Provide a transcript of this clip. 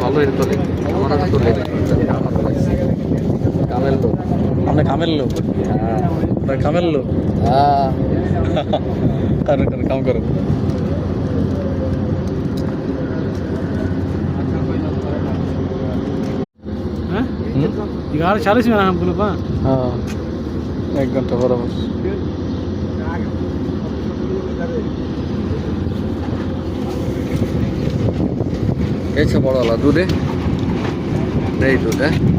ভালো তোলে আমার তোলে কামেল লোক আপনি কামেল লোক হ্যাঁ কামেল লোক হ্যাঁ কাম করো हाँ 11:40 में हम बोलो हाँ 1 घंटा बराबर कैसे बड़ा वाला दूध है नहीं दूध है